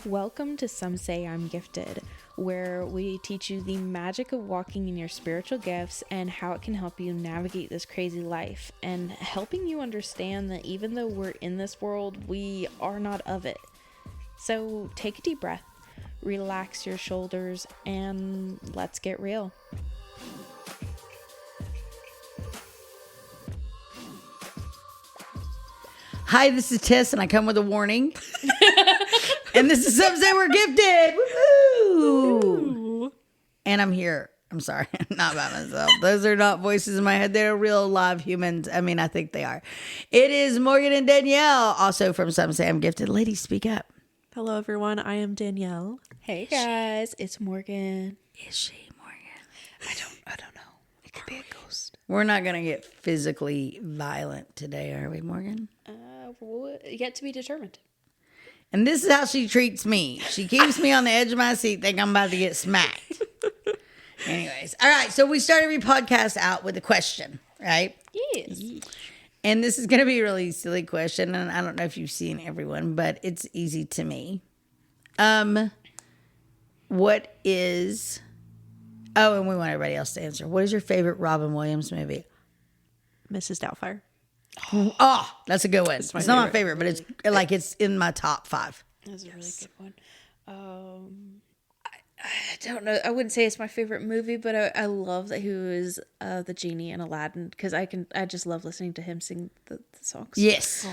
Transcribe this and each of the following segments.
Welcome to Some Say I'm Gifted, where we teach you the magic of walking in your spiritual gifts and how it can help you navigate this crazy life, and helping you understand that even though we're in this world, we are not of it. So take a deep breath, relax your shoulders, and let's get real. Hi, this is Tess, and I come with a warning. And this is Some Say We're Gifted. Woo-hoo! And I'm here. I'm sorry, I'm not by myself. Those are not voices in my head. They're real live humans. I mean, I think they are. It is Morgan and Danielle, also from Some Say I'm Gifted. Ladies, speak up. Hello, everyone. I am Danielle. Hey guys, it's Morgan. Is she Morgan? I don't know. It could be a ghost. We're not going to get physically violent today, are we, Morgan? Yet to be determined. And this is how she treats me. She keeps me on the edge of my seat, think I'm about to get smacked. Anyways, all right. So we start every podcast out with a question, right? Yes. And this is going to be a really silly question, and I don't know if you've seen everyone, but it's easy to me. What is... Oh, and we want everybody else to answer. What is your favorite Robin Williams movie? Mrs. Doubtfire. Oh, that's a good one. It's my not my favorite, but it's in my top 5. That's a really good one. I don't know. I wouldn't say it's my favorite movie, but I love that he was the genie in Aladdin, because I just love listening to him sing the songs. Yes.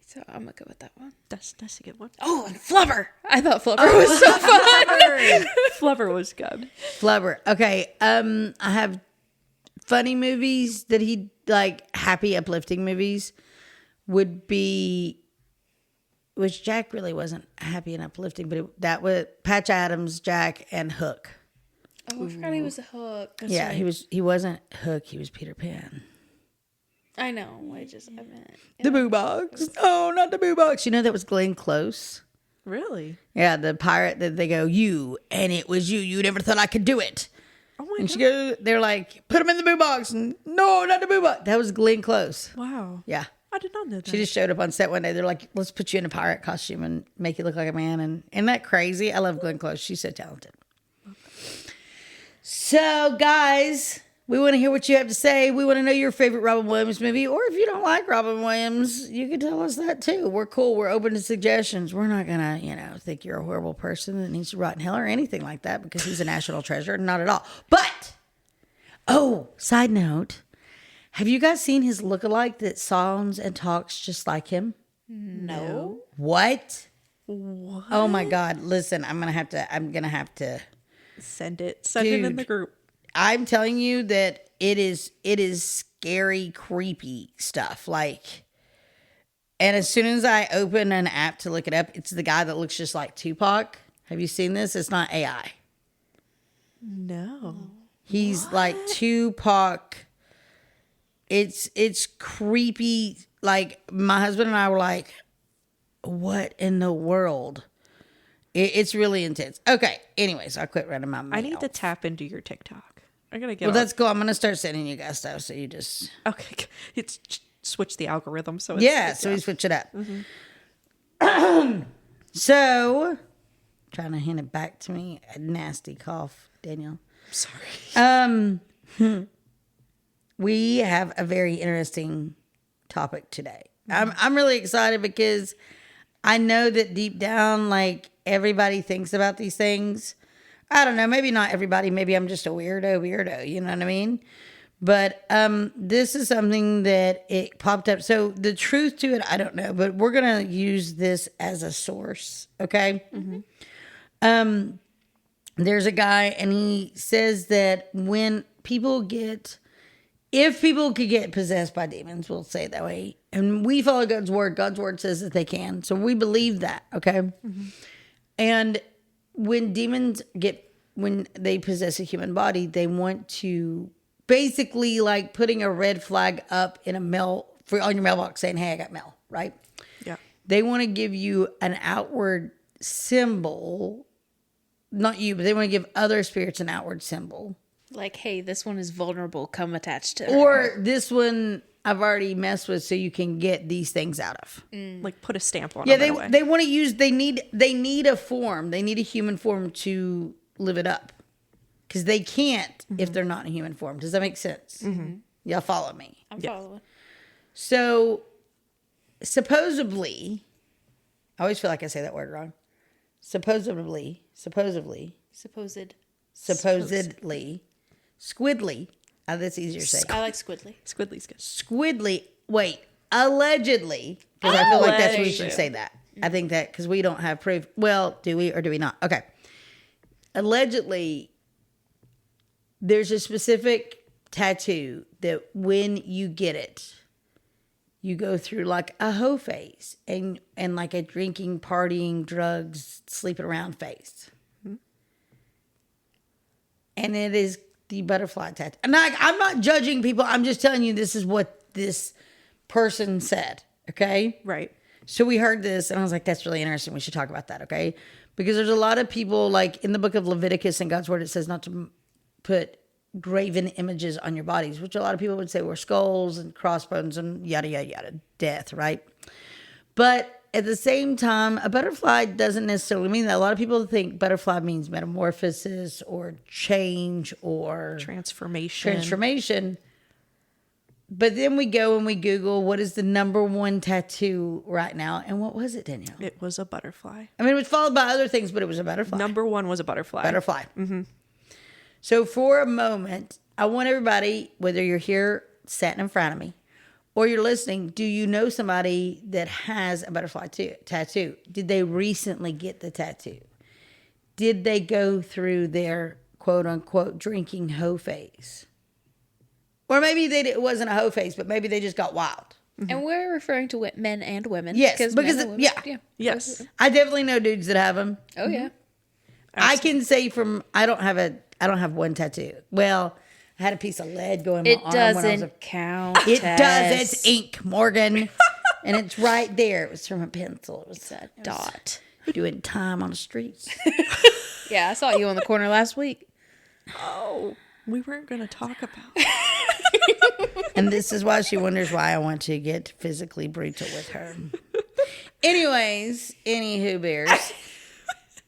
So I'm gonna go with that one. That's a good one. Oh, and Flubber. I thought Flubber was so fun. Flubber was good. Flubber. Okay. I have funny movies that he like, happy, uplifting movies would be, which Jack really wasn't happy and uplifting, but that was Patch Adams, Jack, and Hook. Oh, I forgot he was a Hook. That's Yeah, right. he wasn't Hook, he was Peter Pan. I know. I meant The Boo Box. Oh, not the Boo Box. You know that was Glenn Close. Really? Yeah, the pirate that they go, you, and it was you. You never thought I could do it. Oh my And God. she goes, they're like, put him in the Boo Box. And no, not the Boo Box. That was Glenn Close. Wow. Yeah. I did not know that. She just showed up on set one day. They're like, let's put you in a pirate costume and make you look like a man. And isn't that crazy? I love Glenn Close. She's so talented. So, guys, we want to hear what you have to say. We want to know your favorite Robin Williams movie. Or if you don't like Robin Williams, you can tell us that too. We're cool. We're open to suggestions. We're not going to, think you're a horrible person that needs to rot in hell or anything like that, because he's a national treasure. Not at all. But, side note. Have you guys seen his lookalike that sounds and talks just like him? No. What? What? Oh my God. Listen, I'm going to have to. Send it in the Dude. group. I'm telling you that it is scary, creepy stuff. Like, and as soon as I open an app to look it up, it's the guy that looks just like Tupac. Have you seen this? It's not AI. No. He's like Tupac. It's creepy. Like, my husband and I were like, what in the world? It's really intense. Okay. Anyways, I'll quit running my mouth. I need to tap into your TikTok. I gotta get. Well, that's cool. I'm gonna start sending you guys stuff. So you just okay. It's switch the algorithm. So so we switch it up. So, trying to hand it back to me. A nasty cough, Danielle. Sorry. We have a very interesting topic today. I'm really excited because I know that deep down, like, everybody thinks about these things. I don't know. Maybe not everybody. Maybe I'm just a weirdo. You know what I mean? But this is something that it popped up. So the truth to it, I don't know. But we're going to use this as a source. Okay? Mm-hmm. There's a guy, and he says that when people get... If people could get possessed by demons, we'll say it that way. And we follow God's word says that they can. So we believe that, okay? Mm-hmm. And when demons when they possess a human body, they want to basically like putting a red flag up in on your mailbox saying, hey, I got mail, right? Yeah. They want to give you an outward symbol. Not you, but they want to give other spirits an outward symbol. Like, hey, this one is vulnerable. Come attached to her. Or this one, I've already messed with, so you can get these things out of. Like put a stamp on Yeah, it right away. they want to use. They need a form. They need a human form to live it up, because they can't if they're not in human form. Does that make sense? Y'all follow me? I'm following. So, supposedly, I always feel like I say that word wrong. Supposedly, Supposed. squidly. That's easier to say. I like squiddly. Squidly's good. Squidly. Wait, allegedly, because I feel like that's we should Alleged. say that. I think that because we don't have proof. Well, do we or do we not? Okay. Allegedly, there's a specific tattoo that when you get it, you go through like a hoe phase and like a drinking, partying, drugs, sleeping around phase. And it is the butterfly tattoo. And I'm not judging people. I'm just telling you this is what this person said. Okay? Right. So we heard this and I was like, that's really interesting. We should talk about that. Okay? Because there's a lot of people, like in the book of Leviticus in God's word, it says not to put graven images on your bodies, which a lot of people would say were skulls and crossbones and yada, yada, yada, death, right? But at the same time, a butterfly doesn't necessarily mean that. A lot of people think butterfly means metamorphosis or change or Transformation. But then we go and we Google what is the number one tattoo right now. And what was it, Danielle? It was a butterfly. I mean, it was followed by other things, but it was a butterfly. Number one was a butterfly. Butterfly. Mm-hmm. So for a moment, I want everybody, whether you're here sitting in front of me or you're listening, do you know somebody that has a butterfly tattoo? Did they recently get the tattoo? Did they go through their quote unquote drinking hoe phase? Or maybe it wasn't a hoe phase, but maybe they just got wild. And we're referring to men and women. Yes, men because and women, yeah. Yes. I definitely know dudes that have them. Oh yeah. I can say I don't have one tattoo. Well, I had a piece of lead going in my It arm when I was doesn't count. It does. Tess. It's ink, Morgan. And it's right there. It was from a pencil. It was a dot. Doing time on the streets. Yeah, I saw you on the corner last week. Oh, we weren't going to talk about And this is why she wonders why I want to get physically brutal with her. Anyways, anywho bears.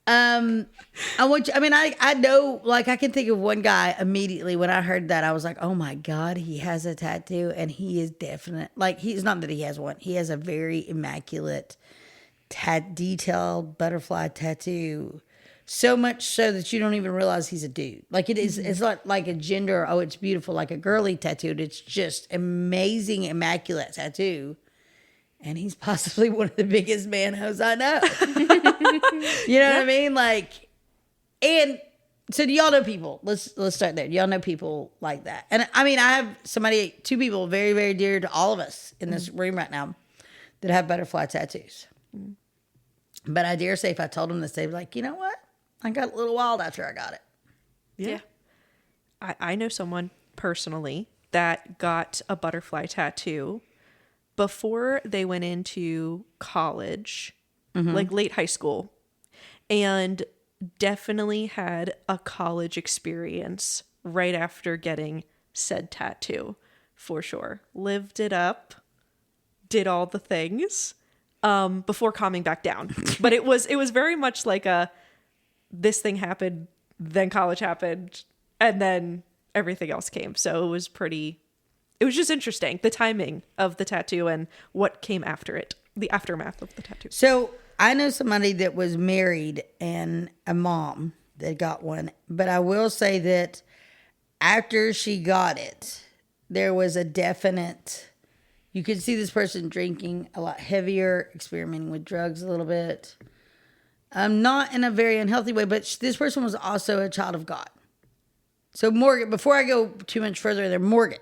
I know, like, I can think of one guy immediately when I heard that. I was like, oh my God, he has a tattoo. And he is definite. Like, he's not that he has one. He has a very immaculate, detailed butterfly tattoo. So much so that you don't even realize he's a dude. Like, it is, it's not like a gender, oh, it's beautiful, like a girly tattoo. It's just amazing, immaculate tattoo. And he's possibly one of the biggest man-hoes I know. You know what I mean? Like, and so do y'all know people? Let's start there. Do y'all know people like that? And I mean, I have two people very, very dear to all of us in this room right now that have butterfly tattoos. But I dare say if I told them this, they'd be like, you know what? I got a little wild after I got it. Yeah. I know someone personally that got a butterfly tattoo before they went into college, like late high school, and definitely had a college experience right after getting said tattoo, for sure. Lived it up, did all the things before calming back down. But it was very much like this thing happened, then college happened, and then everything else came. So it was just interesting, the timing of the tattoo and what came after it, the aftermath of the tattoo. So I know somebody that was married and a mom that got one. But I will say that after she got it, there was a definite, you could see this person drinking a lot heavier, experimenting with drugs a little bit. Not in a very unhealthy way, but this person was also a child of God. So Morgan, before I go too much further there, Morgan,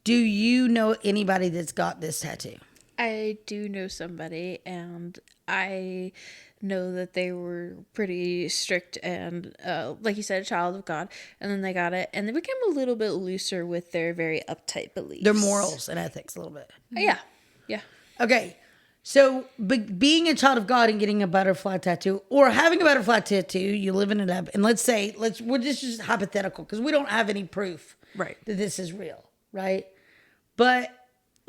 do you know anybody that's got this tattoo? I do know somebody, and I know that they were pretty strict and, like you said, a child of God. And then they got it, and they became a little bit looser with their very uptight beliefs. Their morals and ethics a little bit. Yeah. Yeah. Okay. So being a child of God and getting a butterfly tattoo or having a butterfly tattoo, you living it up. And we're just hypothetical because we don't have any proof Right. that this is real, right? But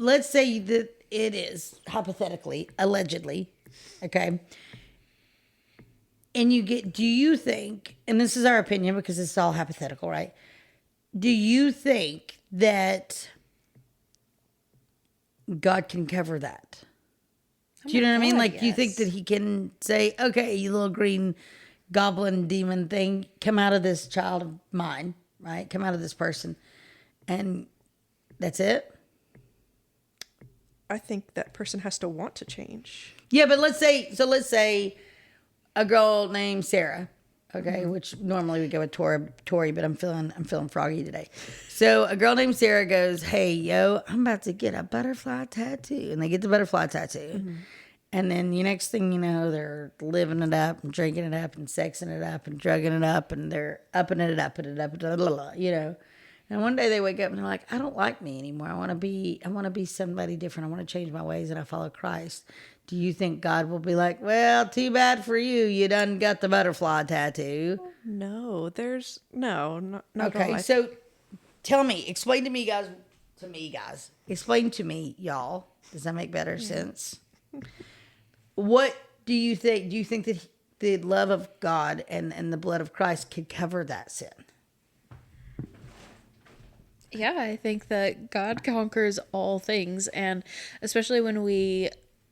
let's say that it is hypothetically, allegedly, okay. And do you think, and this is our opinion because it's all hypothetical, right? Do you think that God can cover that? Do you know what I mean? Like, do you think that he can say, okay, you little green goblin demon thing, come out of this child of mine, right? Come out of this person. And that's it? I think that person has to want to change. Yeah, but let's say a girl named Sarah, okay, which normally we go with Tori, but I'm feeling froggy today. So a girl named Sarah goes, "Hey, yo, I'm about to get a butterfly tattoo," and they get the butterfly tattoo, and then the next thing you know, they're living it up and drinking it up and sexing it up and drugging it up, and they're upping it up, blah, blah, blah, you know. And one day they wake up and they're like, I don't like me anymore. I want to be somebody different. I want to change my ways and I follow Christ. Do you think God will be like, well, too bad for you. You done got the butterfly tattoo. No, there's not Okay, so tell me, explain to me, guys. Explain to me, y'all. Does that make better sense? What do you think? Do you think that the love of God and the blood of Christ could cover that sin? Yeah, I think that God conquers all things, and especially when we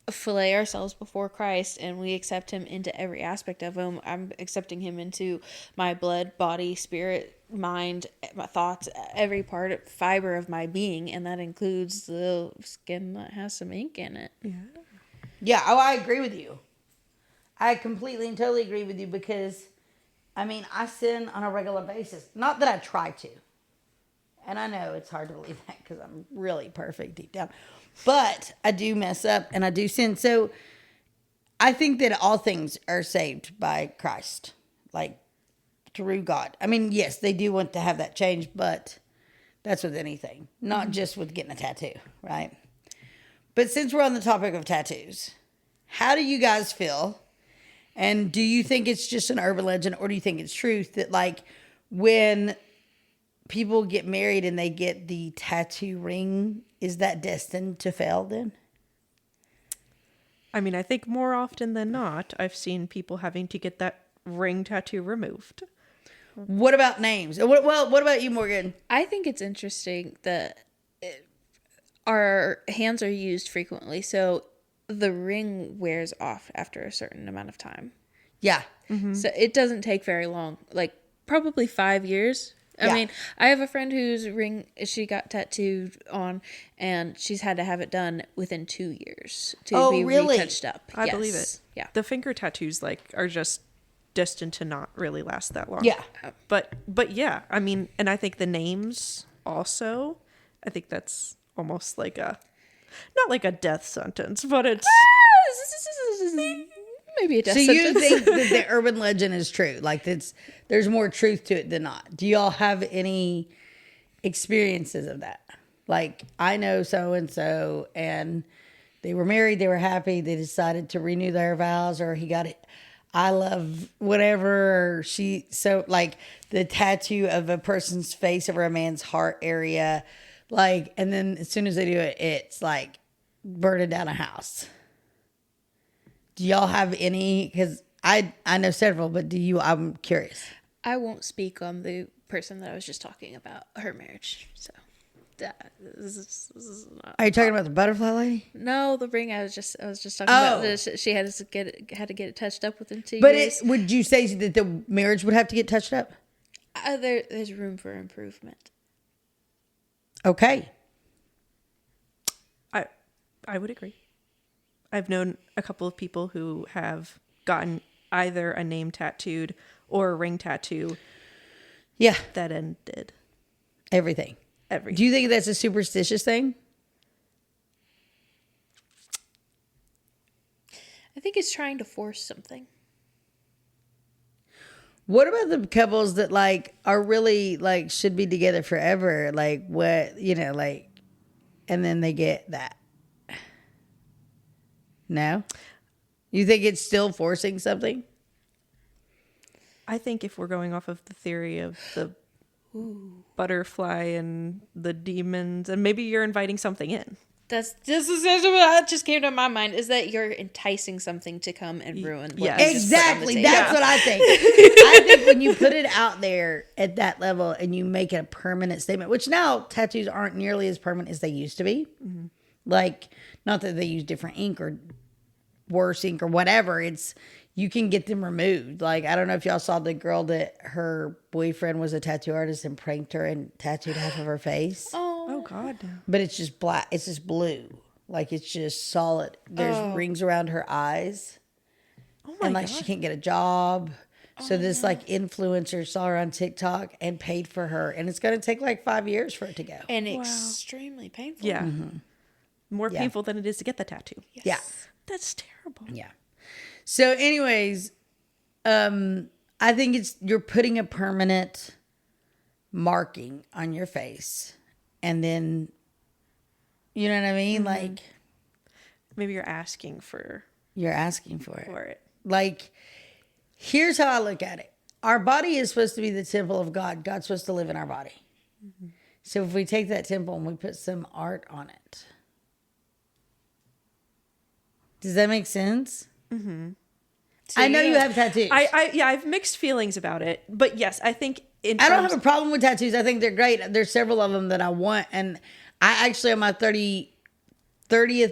fillet ourselves before Christ and we accept him into every aspect of him. I'm accepting him into my blood, body, spirit, mind, my thoughts, every fiber of my being, and that includes the skin that has some ink in it. Yeah, I agree with you. I completely and totally agree with you because, I mean, I sin on a regular basis. Not that I try to. And I know it's hard to believe that because I'm really perfect deep down. But I do mess up and I do sin. So I think that all things are saved by Christ, like through God. I mean, yes, they do want to have that change, but that's with anything, not just with getting a tattoo, right? But since we're on the topic of tattoos, how do you guys feel? And do you think it's just an urban legend or do you think it's truth that, like, when people get married and they get the tattoo ring, is that destined to fail then? I mean, I think more often than not, I've seen people having to get that ring tattoo removed. What about names? What about you, Morgan? I think it's interesting that our hands are used frequently, so the ring wears off after a certain amount of time. Yeah. So it doesn't take very long, like probably 5 years. I mean, I have a friend whose ring she got tattooed on, and she's had to have it done within 2 years to be retouched up. I believe it. Yeah. The finger tattoos are just destined to not really last that long. Yeah. But yeah, I mean, and I think the names also, I think that's almost like not like a death sentence, but it's maybe a death So sentence. you think that the urban legend is true? Like there's more truth to it than not. Do y'all have any experiences of that? Like, I know so and so, and they were married, they were happy, they decided to renew their vows, or he got it. I love whatever, or like the tattoo of a person's face over a man's heart area, like, and then as soon as they do it, it's like burning down a house. Do y'all have any? Because I know several, but do you? I'm curious. I won't speak on the person that I was just talking about, her marriage. So, this is not. Are you talking about the butterfly lady? No, the ring. I was just talking about this. She had to get it touched up within 2 But years. would you say that the marriage would have to get touched up? There's room for improvement. Okay. I would agree. I've known a couple of people who have gotten either a name tattooed or a ring tattoo. Yeah. That ended Everything. everything. Do you think that's a superstitious thing? I think it's trying to force something. What about the couples that like are really like should be together forever? Like what, like, and then they get that. No? You think it's still forcing something? I think if we're going off of the theory of the butterfly and the demons, and maybe you're inviting something in. That just came to my mind, is that you're enticing something to come and ruin what Yes. you just put on the Exactly. table. That's what I think. I think when you put it out there at that level and you make it a permanent statement, which now tattoos aren't nearly as permanent as they used to be. Mm-hmm. Like, not that they use different ink or worse ink or whatever. It's, you can get them removed. Like, I don't know if y'all saw the girl that her boyfriend was a tattoo artist and pranked her and tattooed half of her face. Oh God. But it's just black. It's just blue. Like, it's just solid. There's rings around her eyes. Oh my And like God. she can't get a job. So this like influencer saw her on TikTok and paid for her. And it's going to take like 5 years for it to go. And extremely painful. Yeah. More painful than it is to get the tattoo. Yes. Yeah. That's terrible. Yeah. So anyways, I think you're putting a permanent marking on your face. And then, you know what I mean? Like, Maybe you're asking for you're asking for it. it. Like, here's how I look at it. Our body is supposed to be the temple of God. God's supposed to live in our body. So if we take that temple and we put some art on it. Does that make sense? I know you have tattoos. I have mixed feelings about it, but yes, I think I don't have a problem with tattoos. I think they're great. There's several of them that I want. And I actually, on my 30th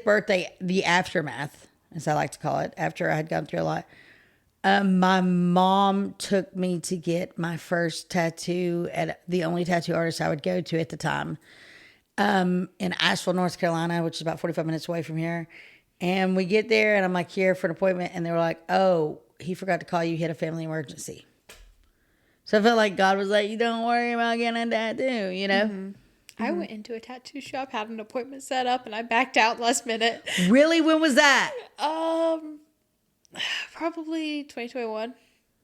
birthday, the aftermath, as I like to call it, after I had gone through a lot, my mom took me to get my first tattoo at the only tattoo artist I would go to at the time, in Asheville, North Carolina, which is about 45 minutes away from here. And we get there and I'm like, here for an appointment. And they were like, oh, he forgot to call you. He had a family emergency. So I felt like God was like, you don't worry about getting a tattoo, you know? I went into a tattoo shop, had an appointment set up, and I backed out last minute. Really? When was that? Probably 2021.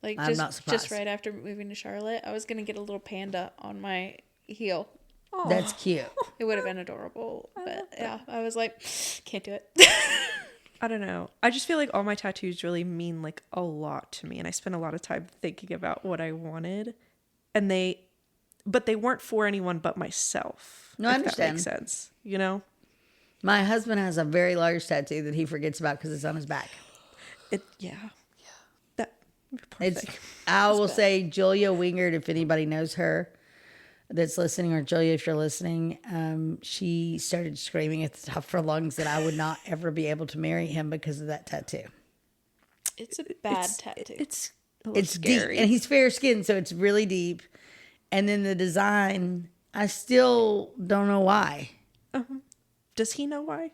Like, I'm not surprised. just right after moving to Charlotte. I was gonna get a little panda on my heel. That's cute. It would have been adorable, but yeah, I was like, can't do it. I don't know. I just feel like all my tattoos really mean like a lot to me, and I spent a lot of time thinking about what I wanted, but they weren't for anyone but myself. No, I if that understand. makes sense. You know, My husband has a very large tattoo that he forgets about because it's on his back. That It's. I will say Julia Wingard, if anybody knows her that's listening, or Julia, if you're listening, she started screaming at the top of her lungs that I would not ever be able to marry him because of that tattoo. It's a bad tattoo. It's a little It's scary. deep, and he's fair skinned, so it's really deep. And then the design, I still don't know why. Does he know why?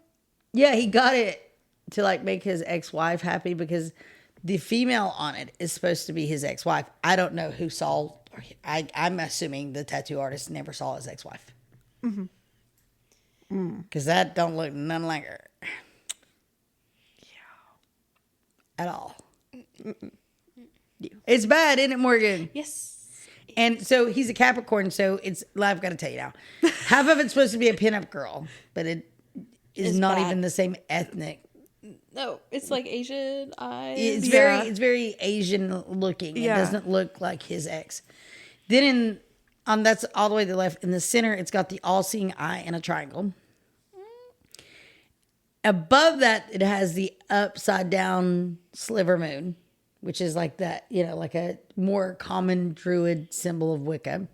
Yeah, he got it to like make his ex-wife happy because the female on it is supposed to be his ex-wife. I don't know who saw. I'm assuming the tattoo artist never saw his ex-wife. Because that don't look none like her. Yeah. At all. It's bad, isn't it, Morgan? Yes. And so he's a Capricorn, so it's, I've got to tell you now. Half of it's supposed to be a pinup girl, but it is It's not bad. even the same ethnic. No, it's like Asian eyes. It's very Asian looking. It Yeah. doesn't look like his ex. Then that's all the way to the left. In the center, it's got the all-seeing eye and a triangle. Above that, it has the upside down sliver moon, which is like that, like a more common druid symbol of Wicca.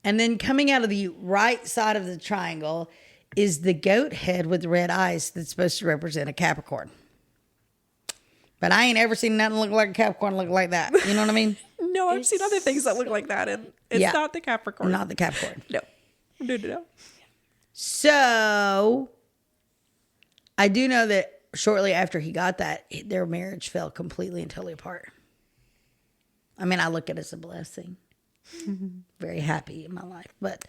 And then coming out of the right side of the triangle is the goat head with red eyes that's supposed to represent a Capricorn. But I ain't ever seen nothing look like a Capricorn look like that. You know what I mean? No, I've seen other things that look like that, and it's not the Capricorn. Not the Capricorn. No. So I do know that shortly after he got that, their marriage fell completely and totally apart. I mean, I look at it as a blessing. Very happy in my life. But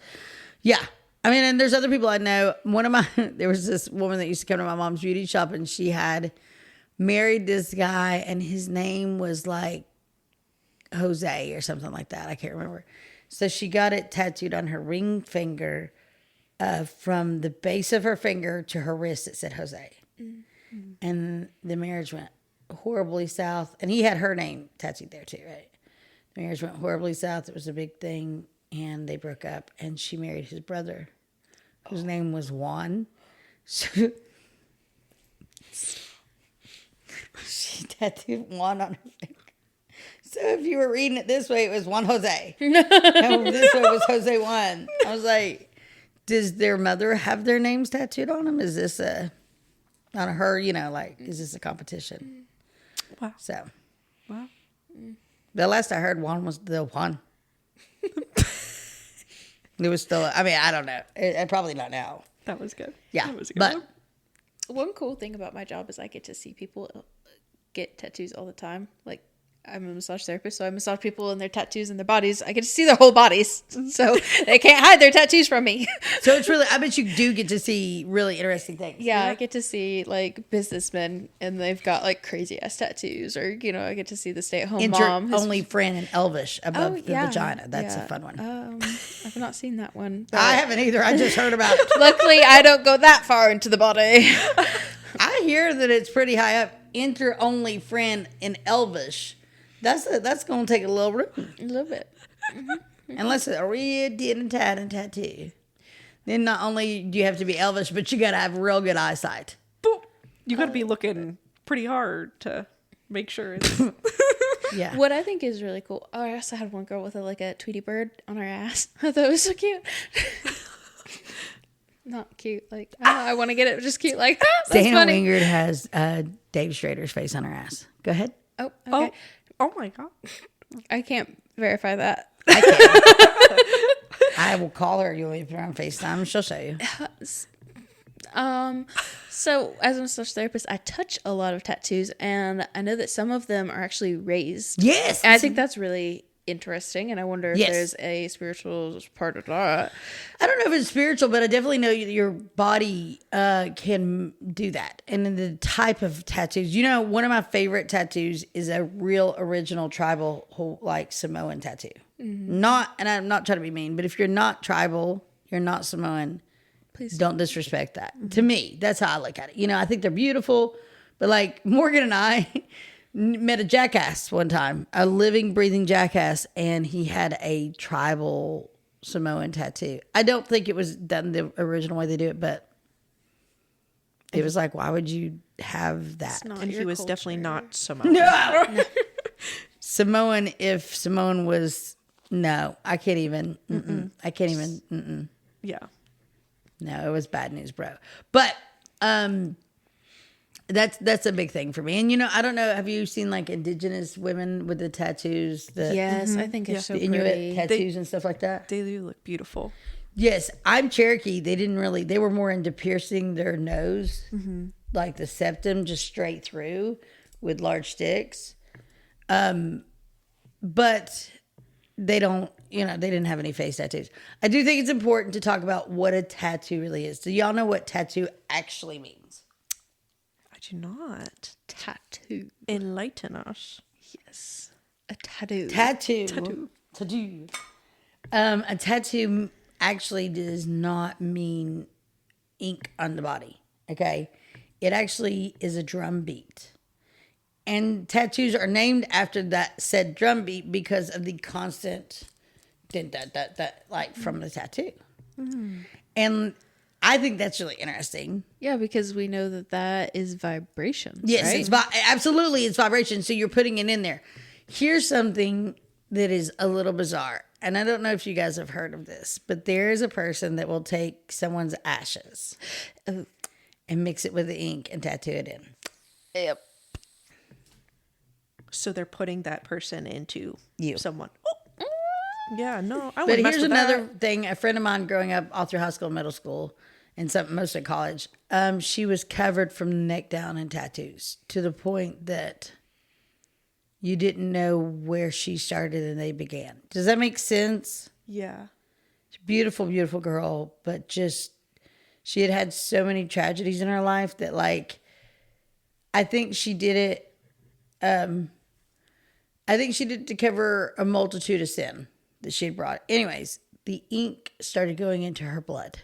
yeah. I mean, and there's other people I know. There was this woman that used to come to my mom's beauty shop, and she had married this guy, and his name was like Jose or something like that. I can't remember. So she got it tattooed on her ring finger, from the base of her finger to her wrist. It said Jose. Mm-hmm. And the marriage went horribly south. And he had her name tattooed there too, right? The marriage went horribly south. It was a big thing. And they broke up. And she married his brother, whose name was Juan. So, she tattooed Juan on her finger. So if you were reading it this way, it was Juan Jose. And this way was Jose Juan. I was like, does their mother have their names tattooed on them? Is this on her, like, is this a competition? Wow. So, Wow. the last I heard, Juan was the Juan. It was still, I don't know. Probably not now. That was good. Yeah. That was a good But one. One cool thing about my job is I get to see people get tattoos all the time. Like, I'm a massage therapist, so I massage people and their tattoos and their bodies. I get to see their whole bodies, so they can't hide their tattoos from me. so it's really, I bet you do get to see really interesting things. Yeah, I get to see like businessmen and they've got like crazy ass tattoos, or I get to see the stay-at-home mom. Only Fran and Elvish above the vagina. That's a fun one. I've not seen that one. I haven't either. I just heard about it. Luckily, I don't go that far into the body. I hear that it's pretty high up. Enter only Fran and Elvish. That's going to take a little room. A little bit. Unless it's a real and tattoo. Then not only do you have to be Elvish, but you got to have real good eyesight. Boop. You got to be looking pretty hard to make sure it's... Yeah. What I think is really cool. Oh, I also had one girl with a Tweety bird on her ass. I thought it was so cute. Not cute. Like, I want to get it just cute. Like, that's Dana funny. Wingard has Dave Strader's face on her ass. Go ahead. Oh, okay. Oh my God. I can't verify that. I can. I will call her. You'll leave her on FaceTime. She'll show you. So as a massage therapist, I touch a lot of tattoos, and I know that some of them are actually raised. Yes. And I think that's really interesting, and I wonder if Yes. there's a spiritual part of that. I don't know if it's spiritual, but I definitely know your body can do that. And then the type of tattoos, one of my favorite tattoos is a real original tribal, like Samoan tattoo. Mm-hmm. And I'm not trying to be mean, but if you're not tribal, you're not Samoan, Please don't disrespect that. Mm-hmm. To me, that's how I look at it. I think they're beautiful, but like Morgan and I met a jackass one time, a living, breathing jackass, and he had a tribal Samoan tattoo. I don't think it was done the original way they do it, but it was like, why would you have that? And he was definitely not Samoan. No! Samoan, if Samoan was, no, I can't even, I can't even, Yeah. No, it was bad news, bro. But, that's a big thing for me. And I don't know, have you seen like indigenous women with the tattoos? Yes, I think it's so The Inuit pretty. tattoos and stuff like that? They do look beautiful. Yes, I'm Cherokee. They were more into piercing their nose, like the septum just straight through with large sticks. But they don't, they didn't have any face tattoos. I do think it's important to talk about what a tattoo really is. Do y'all know what tattoo actually means? I do not. Tattoo. Enlighten us. Yes. A tattoo. Tattoo. A tattoo actually does not mean ink on the body. Okay. It actually is a drum beat. And tattoos are named after that said drum beat because of the constant like from the tattoo. And I think that's really interesting. Yeah, because we know that is vibration. Yes, right? Absolutely, it's vibration. So you're putting it in there. Here's something that is a little bizarre. And I don't know if you guys have heard of this, but there is a person that will take someone's ashes and mix it with the ink and tattoo it in. Yep. So they're putting that person into You. someone. Oh. Yeah, no. I But would mess here's with another that. thing. A friend of mine growing up all through high school, middle school, and most of college, she was covered from the neck down in tattoos to the point that you didn't know where she started and they began. Does that make sense? Yeah. Beautiful, beautiful girl, but just she had so many tragedies in her life that, like, I think she did it. I think she did it to cover a multitude of sin that she had brought. Anyways, the ink started going into her blood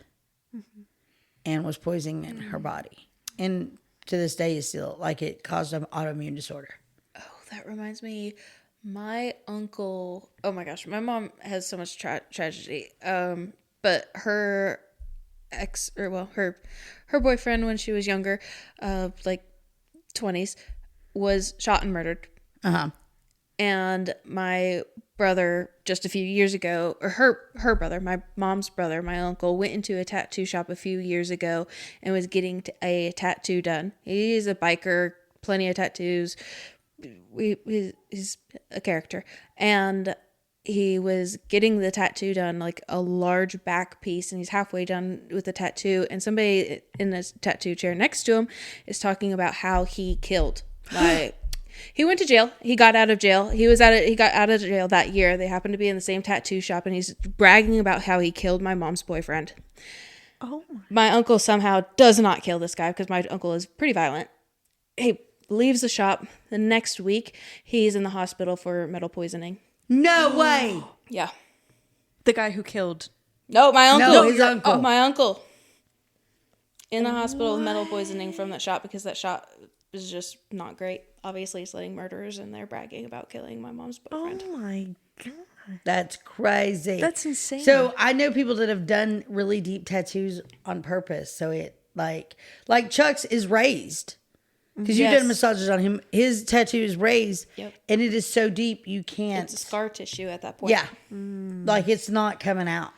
and was poisoning her body, and to this day is still like it caused an autoimmune disorder. Oh, that reminds me. My uncle. Oh my gosh, my mom has so much tragedy. But her ex, or well, her boyfriend when she was younger, like 20s, was shot and murdered. And my brother, just a few years ago, or her brother, my mom's brother, my uncle, went into a tattoo shop a few years ago and was getting a tattoo done. He's a biker, plenty of tattoos. He's a character. And he was getting the tattoo done, like a large back piece, and he's halfway done with the tattoo. And somebody in this tattoo chair next to him is talking about how he killed, like, he went to jail. He got out of jail. He got out of jail that year. They happened to be in the same tattoo shop, and he's bragging about how he killed my mom's boyfriend. Oh. My uncle somehow does not kill this guy because my uncle is pretty violent. He leaves the shop. The next week, he's in the hospital for metal poisoning. No way. Yeah. The guy who killed. No, my uncle. No, his uncle. Oh, my uncle. In the hospital with metal poisoning from that shop because that shop is just not great. Obviously, he's letting murderers in there bragging about killing my mom's boyfriend. Oh my God. That's crazy. That's insane. So I know people that have done really deep tattoos on purpose. So it like Chuck's is raised because you've done massages on him. His tattoo is raised, and it is so deep you can't. It's scar tissue at that point. Yeah, like it's not coming out.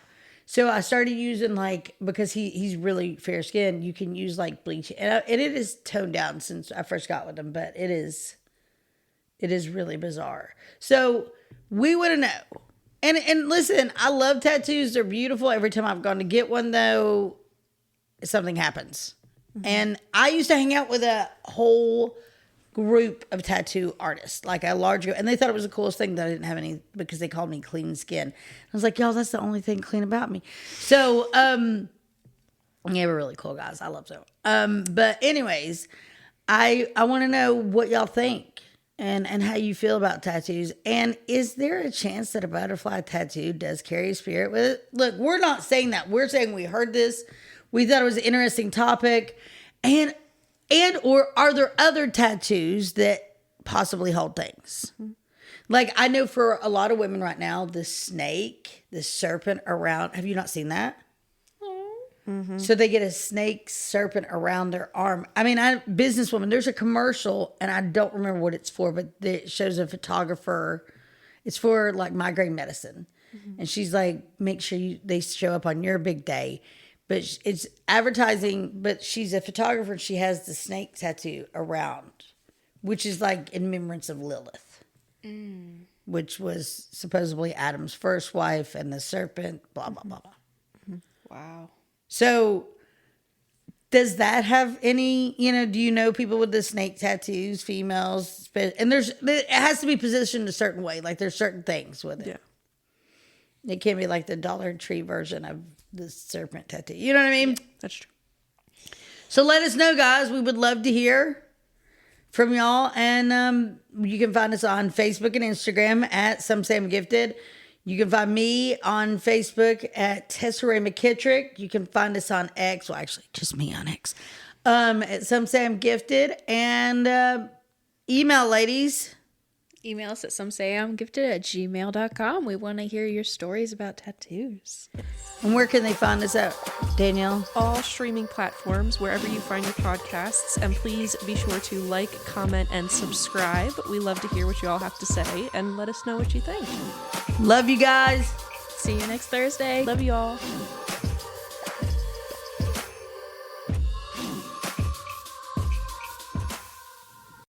So I started using because he's really fair skinned, you can use like bleach, and it is toned down since I first got with him, but it is really bizarre. So we want to know, and listen, I love tattoos; they're beautiful. Every time I've gone to get one, though, something happens, and I used to hang out with a whole group of tattoo artists, like a large group, and they thought it was the coolest thing that I didn't have any because they called me clean skin. I was like, y'all, that's the only thing clean about me. So, yeah, we're really cool guys. I love them. But anyways, I want to know what y'all think and how you feel about tattoos. And is there a chance that a butterfly tattoo does carry a spirit with it? Look, we're not saying that. We're saying we heard this. We thought it was an interesting topic. And or are there other tattoos that possibly hold things? Like I know for a lot of women right now, the snake, the serpent around. Have you not seen that? Mm-hmm. So they get a snake serpent around their arm. I mean, businesswoman, there's a commercial and I don't remember what it's for, but it shows a photographer. It's for like migraine medicine. And she's like, make sure they show up on your big day. But it's advertising, but she's a photographer and she has the snake tattoo around, which is like in remembrance of Lilith, which was supposedly Adam's first wife and the serpent, blah, blah, blah, blah. Wow. So does that have any, do you know people with the snake tattoos, females? And it has to be positioned a certain way. Like there's certain things with it. Yeah. It can't be like the Dollar Tree version of the serpent tattoo. You know what I mean? That's true. So let us know, guys. We would love to hear from y'all. And you can find us on Facebook and Instagram at Some Say I'm Gifted. You can find me on Facebook at Tesserae McKittrick. You can find us on X. Well, actually, just me on X. At Some Say I'm Gifted. And email, ladies. Email us at somesayimgifted@gmail.com. We want to hear your stories about tattoos. And where can they find us at, Danielle? All streaming platforms, wherever you find your podcasts. And please be sure to like, comment, and subscribe. We love to hear what you all have to say and let us know what you think. Love you guys. See you next Thursday. Love you all.